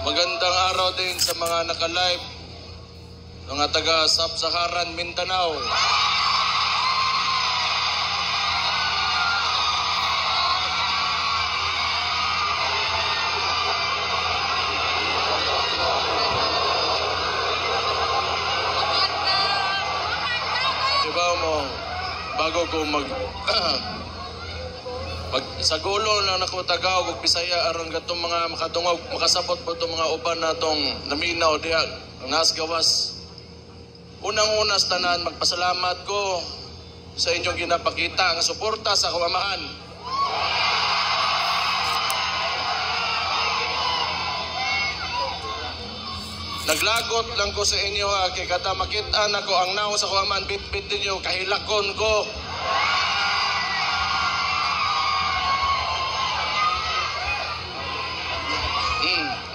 Magandang araw din sa mga naka-live, mga taga Sub-Saharan Mindanao. Diba mo, bago ko sa gulo na nako Tagaw ug Bisaya aron gatong mga makatungog makasabot po itong mga uban natong naminaw diha nas gawas. Unang-una sa tanan, magpasalamat ko sa inyong ginapakita ang suporta sa kamamahan. Naglagot lang ko sa inyo kay kada makita nako ang naw sa kamamahan bit-bit ninyo kahilakon ko.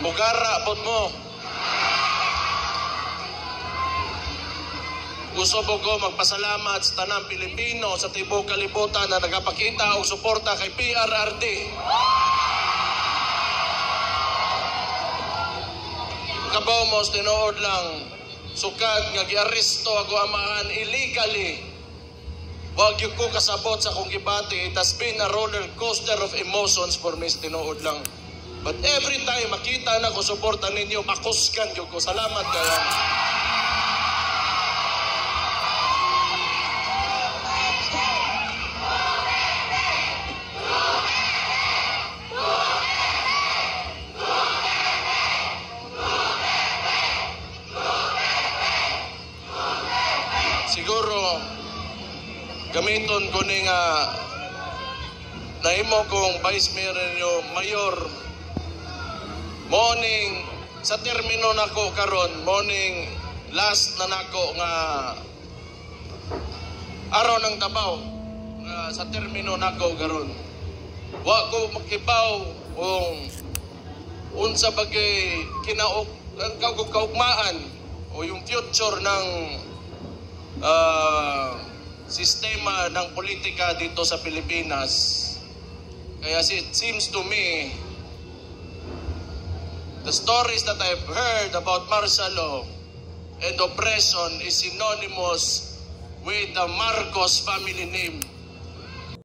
Mugara pod mo. Gusto ko magpasalamat sa tanang Pilipino sa tibok kalibutan na nagapakita og suporta kay PRRD. Kabaw mo tinuod lang sukad nga giaresto ako amahan illegally. Wag yung ko kasabot sa kong gibati. It has been a roller coaster of emotions for me tinuod lang. But every time makita na ko suporta ninyo, makuskan yung ko. Salamat kayo. Siguro, gamiton ko ni nga naimo kong Vice Mayor morning sa termino nako karon morning last na nako nga araw ng Tabaw nga sa termino nako karon wa ko makibaw kung unsa bagay kaugmaan o yung future ng sistema ng politika dito sa Pilipinas. Kaya it seems to me the stories that I've heard about martial law and oppression is synonymous with the Marcos family name.